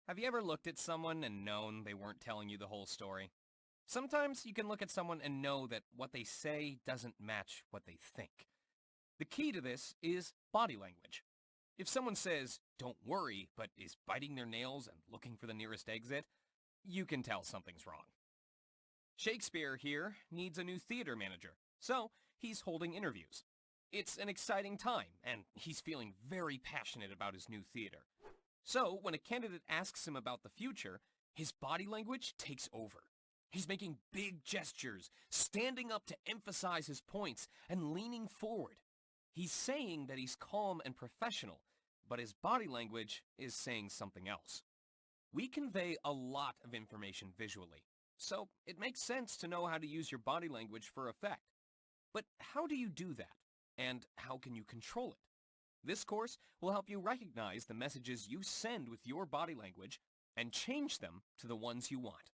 Have you ever looked at someone and known they weren't telling you the whole story? Sometimes you can look at someone and know that what they say doesn't match what they think. The key to this is body language. If someone says, "Don't worry," but is biting their nails and looking for the nearest exit, you can tell something's wrong. Shakespeare here needs a new theater manager, so he's holding interviews. It's an exciting time, and he's feeling very passionate about his new theater. So, when a candidate asks him about the future, his body language takes over. He's making big gestures, standing up to emphasize his points, and leaning forward. He's saying that he's calm and professional, but his body language is saying something else. We convey a lot of information visually, so it makes sense to know how to use your body language for effect. But how do you do that? And how can you control it? This course will help you recognize the messages you send with your body language and change them to the ones you want.